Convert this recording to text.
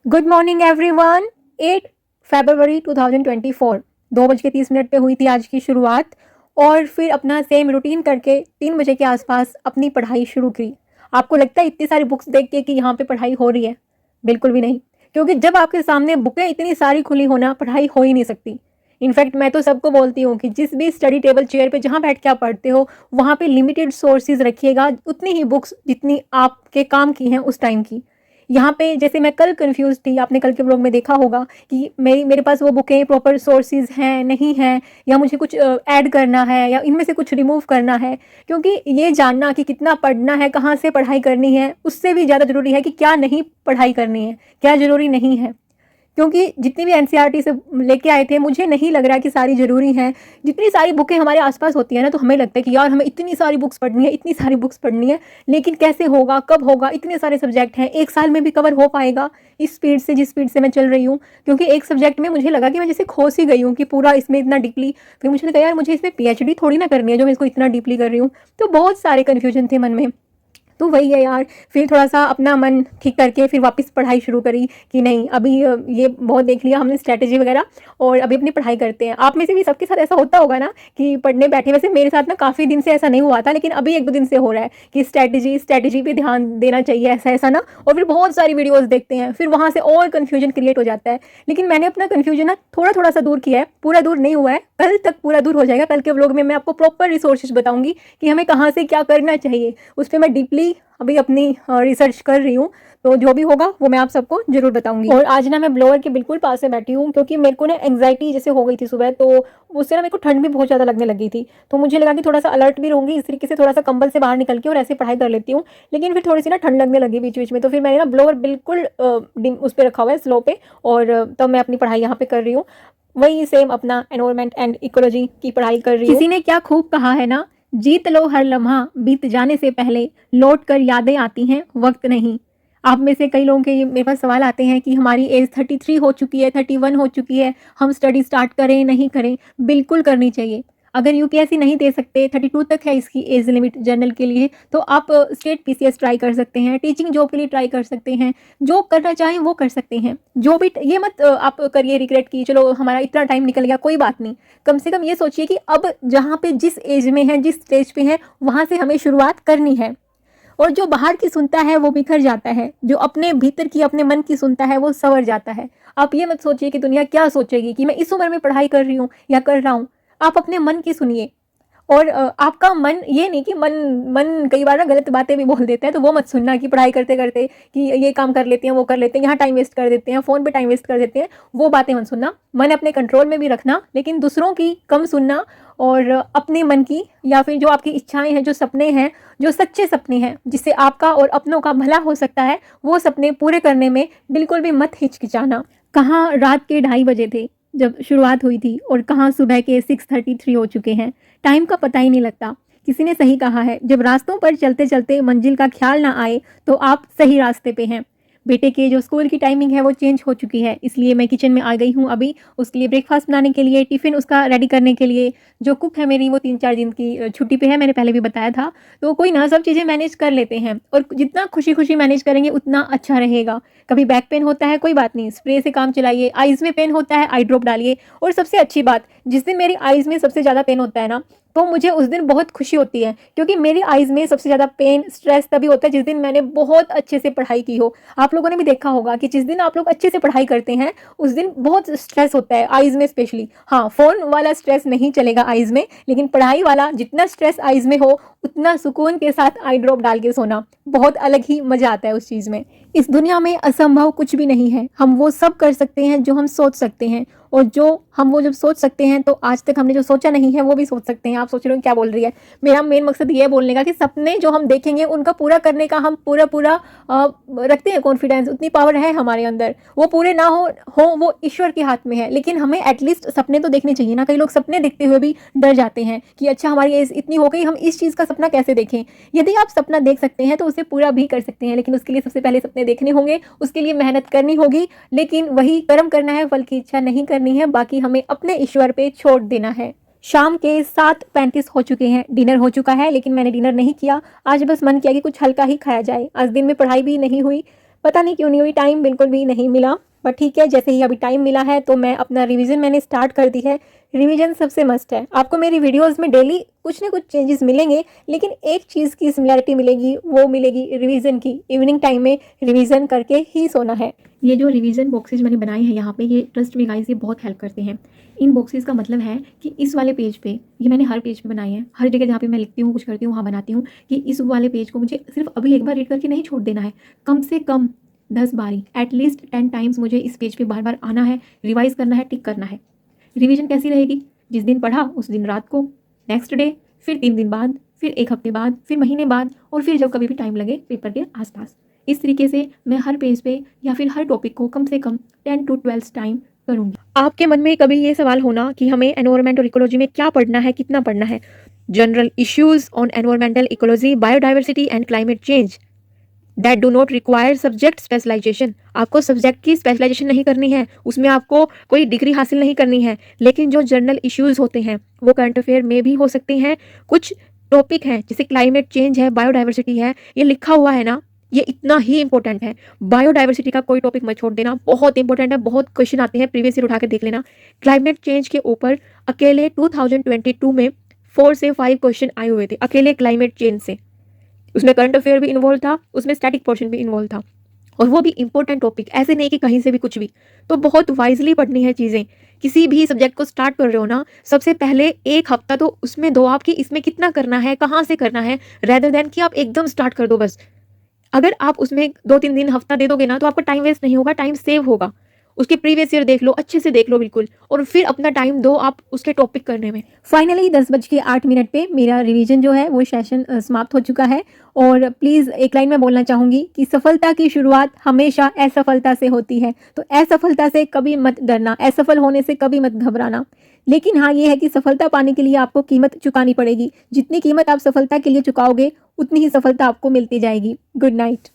Good morning everyone. 8 फरवरी 2024 2:30 पे हुई थी आज की शुरुआत और फिर अपना सेम रूटीन करके 3 बजे के आसपास अपनी पढ़ाई शुरू की। आपको लगता है इतनी सारी बुक्स देख के कि यहाँ पे पढ़ाई हो रही है? बिल्कुल भी नहीं, क्योंकि जब आपके सामने बुकें इतनी सारी खुली होना, पढ़ाई हो ही नहीं सकती। इनफैक्ट मैं तो सबको बोलती हूँ कि जिस भी स्टडी टेबल चेयर पे जहाँ बैठ के आप पढ़ते हो वहाँ पे लिमिटेड सोर्सेज रखिएगा, उतनी ही बुक्स जितनी आपके काम की हैं उस टाइम की। यहाँ पे जैसे मैं कल कंफ्यूज थी, आपने कल के ब्लॉग में देखा होगा कि मेरे पास वो बुकें प्रॉपर सोर्सेज हैं नहीं हैं, या मुझे कुछ ऐड करना है या इनमें से कुछ रिमूव करना है। क्योंकि ये जानना कि कितना पढ़ना है, कहाँ से पढ़ाई करनी है, उससे भी ज़्यादा ज़रूरी है कि क्या नहीं पढ़ाई करनी है, क्या ज़रूरी नहीं है। क्योंकि जितनी भी एनसीईआरटी से लेके आए थे, मुझे नहीं लग रहा कि सारी ज़रूरी हैं। जितनी सारी बुकें हमारे आसपास होती हैं ना, तो हमें लगता है कि यार हमें इतनी सारी बुक्स पढ़नी है, इतनी सारी बुक्स पढ़नी है, लेकिन कैसे होगा, कब होगा? इतने सारे सब्जेक्ट हैं, एक साल में भी कवर हो पाएगा इस स्पीड से, जिस स्पीड से मैं चल रही हूँ? क्योंकि एक सब्जेक्ट में मुझे लगा कि मैं जैसे खो सी गई हूँ कि पूरा इसमें इतना डीपली। फिर मुझे लगा यार मुझे इसमें पीएचडी थोड़ी ना करनी है जो मैं इसको इतना डीपली कर रही हूँ। तो बहुत सारे कन्फ्यूजन थे मन में। तो वही है यार, फिर थोड़ा-सा अपना मन ठीक करके फिर वापस पढ़ाई शुरू करी कि नहीं अभी ये बहुत देख लिया हमने स्ट्रैटेजी वगैरह, और अभी अपनी पढ़ाई करते हैं। आप में से भी सबके साथ ऐसा होता होगा ना कि पढ़ने बैठे, वैसे मेरे साथ ना काफ़ी दिन से ऐसा नहीं हुआ था, लेकिन अभी 1-2 दिन से हो रहा है कि स्ट्रैटेजी पे ध्यान देना चाहिए ऐसा-ऐसा ना, और फिर बहुत सारी वीडियोज़ देखते हैं, फिर वहाँ से और कन्फ्यूजन क्रिएट हो जाता है। लेकिन मैंने अपना कन्फ्यूजन ना थोड़ा-थोड़ा सा दूर किया है, पूरा दूर नहीं हुआ है, कल तक पूरा दूर हो जाएगा। कल के व्लॉग में मैं आपको प्रॉपर रिसोर्सेज़ बताऊँगी कि हमें कहाँ से क्या करना चाहिए। उस पे मैं डीपली अभी अपनी रिसर्च कर रही हूँ, तो जो भी होगा वो मैं आप सबको ज़रूर बताऊँगी। और आज ना मैं ब्लोअर के बिल्कुल पास में बैठी हूँ, क्योंकि मेरे को ना एंग्जाइटी जैसे हो गई थी सुबह, तो उससे ना मेरे को ठंड भी बहुत ज़्यादा लगने लगी थी। तो मुझे लगा कि थोड़ा-सा अलर्ट भी रहूँगी, इस तरीके से थोड़ा-सा कंबल से बाहर निकल के और ऐसे पढ़ाई कर लेती हूँ। लेकिन फिर थोड़ी-सी ना ठंड लगने लगी बीच-बीच में, तो फिर मैंने ना ब्लोअर बिल्कुल डिम उस पे रखा हुआ है स्लो पे, और तब मैं अपनी पढ़ाई यहाँ पे कर रही हूँ। वही सेम अपना एनवायरनमेंट एंड इकोलॉजी की पढ़ाई कर रही हूँ। किसी ने क्या खूब कहा है ना, जीत लो हर लम्हा बीत जाने से पहले, लौट कर यादें आती हैं वक्त नहीं। आप में से कई लोगों के ये मेरे पास सवाल आते हैं कि हमारी एज 33 हो चुकी है, 31 हो चुकी है, हम स्टडी स्टार्ट करें नहीं करें? बिल्कुल करनी चाहिए। अगर यूपीएससी नहीं दे सकते, 32 तक है इसकी एज लिमिट जनरल के लिए, तो आप स्टेट पीसीएस ट्राई कर सकते हैं, टीचिंग जॉब के लिए ट्राई कर सकते हैं, जो करना चाहें वो कर सकते हैं। जो भी ये मत आप करिए रिग्रेट कि चलो हमारा इतना टाइम निकल गया, कोई बात नहीं। कम से कम ये सोचिए कि अब जहाँ पे जिस एज में है, जिस स्टेज पे है, वहाँ से हमें शुरुआत करनी है। और जो बाहर की सुनता है वो बिखर जाता है, जो अपने भीतर की, अपने मन की सुनता है वो संवर जाता है। आप ये मत सोचिए कि दुनिया क्या सोचेगी कि मैं इस उम्र में पढ़ाई कर रही हूँ या कर रहा हूँ। आप अपने मन की सुनिए। और आपका मन, ये नहीं कि मन मन कई बार ना गलत बातें भी बोल देता है, तो वो मत सुनना कि पढ़ाई करते करते कि ये काम कर लेते हैं, वो कर लेते हैं, यहाँ टाइम वेस्ट कर देते हैं, फ़ोन पे टाइम वेस्ट कर देते हैं, वो बातें मत सुनना। मन अपने कंट्रोल में भी रखना, लेकिन दूसरों की कम सुनना, और अपने मन की, या फिर जो आपकी इच्छाएं हैं, जो सपने हैं, जो सच्चे सपने हैं जिससे आपका और अपनों का भला हो सकता है, वो सपने पूरे करने में बिल्कुल भी मत हिचकिचाना। कहाँ रात के 2:30 बजे थे जब शुरुआत हुई थी, और कहाँ सुबह के 6:33 हो चुके हैं। टाइम का पता ही नहीं लगता। किसी ने सही कहा है, जब रास्तों पर चलते चलते मंजिल का ख्याल ना आए तो आप सही रास्ते पे हैं। बेटे के जो स्कूल की टाइमिंग है वो चेंज हो चुकी है, इसलिए मैं किचन में आ गई हूँ अभी उसके लिए ब्रेकफास्ट बनाने के लिए, टिफ़िन उसका रेडी करने के लिए। जो कुक है मेरी वो 3-4 दिन की छुट्टी पे है, मैंने पहले भी बताया था। तो कोई ना, सब चीज़ें मैनेज कर लेते हैं, और जितना खुशी-खुशी मैनेज करेंगे उतना अच्छा रहेगा। कभी बैक पेन होता है, कोई बात नहीं, स्प्रे से काम चलाइए। आइज़ में पेन होता है, आई ड्रॉप डालिए। और सबसे अच्छी बात, जिस दिन मेरी आइज़ में सबसे ज़्यादा पेन होता है ना, तो मुझे उस दिन बहुत खुशी होती है, क्योंकि मेरी आइज़ में सबसे ज़्यादा पेन, स्ट्रेस तभी होता है जिस दिन मैंने बहुत अच्छे से पढ़ाई की हो। आप लोगों ने भी देखा होगा कि जिस दिन आप लोग अच्छे से पढ़ाई करते हैं, उस दिन बहुत स्ट्रेस होता है आइज़ में स्पेशली। हाँ, फ़ोन वाला स्ट्रेस नहीं चलेगा आइज़ में, लेकिन पढ़ाई वाला जितना स्ट्रेस आइज़ में हो, उतना सुकून के साथ आई ड्रॉप डाल के सोना, बहुत अलग ही मज़ा आता है उस चीज़ में। इस दुनिया में असंभव कुछ भी नहीं है। हम वो सब कर सकते हैं जो हम सोच सकते हैं, और वो जब सोच सकते हैं, तो आज तक हमने जो सोचा नहीं है वो भी सोच सकते हैं। आप सोच रहे हो क्या बोल रही है? मेरा मेन मकसद ये है बोलने का कि सपने जो हम देखेंगे उनका पूरा करने का हम पूरा रखते हैं कॉन्फिडेंस, उतनी पावर है हमारे अंदर। वो पूरे ना हो वो ईश्वर के हाथ में है, लेकिन हमें एटलीस्ट सपने तो देखने चाहिए ना। कई लोग सपने देखते हुए भी डर जाते हैं कि अच्छा हमारी एज इतनी हो गई, हम इस चीज़ का सपना कैसे देखें? यदि आप सपना देख सकते हैं तो उसे पूरा भी कर सकते हैं, लेकिन उसके लिए सबसे पहले सपने देखने होंगे, उसके लिए मेहनत करनी होगी। लेकिन वही कर्म करना है, फल की इच्छा नहीं करनी है। बाकी हमें अपने ईश्वर पे छोड़ देना है। शाम के 7:35 हो चुके हैं, डिनर हो चुका है, लेकिन मैंने डिनर नहीं किया। आज बस मन किया कि कुछ हल्का ही खाया जाए। आज दिन में पढ़ाई भी नहीं हुई, पता नहीं क्यों नहीं हुई, टाइम बिल्कुल भी नहीं मिला। बट ठीक है, जैसे ही अभी टाइम मिला है तो मैं अपना रिवीजन मैंने स्टार्ट कर दी है। रिवीजन सबसे मस्ट है। आपको मेरी वीडियोस में डेली कुछ ना कुछ चेंजेस मिलेंगे, लेकिन एक चीज़ की सिमिलैरिटी मिलेगी, वो मिलेगी रिवीजन की। इवनिंग टाइम में रिवीजन करके ही सोना है। ये जो रिवीजन बॉक्सेज मैंने बनाए हैं यहाँ पे, ये ट्रस्ट मी गाइस, ये बहुत हेल्प करते हैं। इन बॉक्सेस का मतलब है कि इस वाले पेज पे, ये मैंने हर पेज पे बनाए हैं, हर जगह जहाँ पे मैं लिखती हूँ, कुछ करती हूँ, वहाँ बनाती हूँ कि इस वाले पेज को मुझे सिर्फ अभी एक बार रीड करके नहीं छोड़ देना है, कम से कम 10 बारी, एटलीस्ट 10 टाइम्स मुझे इस पेज पे बार बार आना है, रिवाइज करना है, टिक करना है। रिवीजन कैसी रहेगी? जिस दिन पढ़ा उस दिन रात को, नेक्स्ट डे, फिर 3 दिन बाद, फिर 1 हफ्ते बाद, फिर महीने बाद, और फिर जब कभी भी टाइम लगे पेपर के आसपास। इस तरीके से मैं हर पेज पे या फिर हर टॉपिक को कम से कम 10 to 12 टाइम करूँगी। आपके मन में कभी ये सवाल होना कि हमें एनवायरनमेंट और इकोलॉजी में क्या पढ़ना है, कितना पढ़ना है? General issues on environmental ecology, biodiversity and climate change that do not require subject specialisation. आपको सब्जेक्ट की स्पेशलाइजेशन नहीं करनी है, उसमें आपको कोई डिग्री हासिल नहीं करनी है, लेकिन जो जनरल इश्यूज होते हैं वो करंट अफेयर में भी हो सकते हैं। कुछ टॉपिक हैं जैसे क्लाइमेट चेंज है, बायोडाइवर्सिटी है, ये लिखा हुआ है ना, ये इतना ही इंपॉर्टेंट है। बायोडाइवर्सिटी का कोई टॉपिक मत छोड़ देना, बहुत इंपॉर्टेंट है, बहुत क्वेश्चन आते हैं, प्रीवियस ईयर उठा के देख लेना। क्लाइमेट चेंज के ऊपर अकेले 2022 में 4 से 5 क्वेश्चन आए हुए थे, अकेले क्लाइमेट चेंज से। उसमें करंट अफेयर भी इन्वॉल्व था, उसमें स्टैटिक पोर्शन भी इन्वॉल्व था, और वो भी इंपॉर्टेंट टॉपिक, ऐसे नहीं कि कहीं से भी कुछ भी। तो बहुत वाइजली पढ़नी है चीज़ें। किसी भी सब्जेक्ट को स्टार्ट कर रहे हो ना, सबसे पहले 1 हफ्ता तो उसमें दो आप कि इसमें कितना करना है, कहाँ से करना है, रेदर देन कि आप एकदम स्टार्ट कर दो बस। अगर आप उसमें 2-3 दिन हफ्ता दे दोगे ना, तो आपका टाइम वेस्ट नहीं होगा, टाइम सेव होगा। उसके प्रीवियस ईयर देख लो, अच्छे से देख लो बिल्कुल, और फिर अपना टाइम दो आप उसके टॉपिक करने में। फाइनली 10:08 पे मेरा रिवीजन जो है वो सेशन समाप्त हो चुका है। और प्लीज़ एक लाइन में बोलना चाहूँगी कि सफलता की शुरुआत हमेशा असफलता से होती है। तो असफलता से कभी मत डरना, असफल होने से कभी मत घबराना। लेकिन हाँ, ये है कि सफलता पाने के लिए आपको कीमत चुकानी पड़ेगी। जितनी कीमत आप सफलता के लिए चुकाओगे, उतनी ही सफलता आपको मिलती जाएगी। Good night.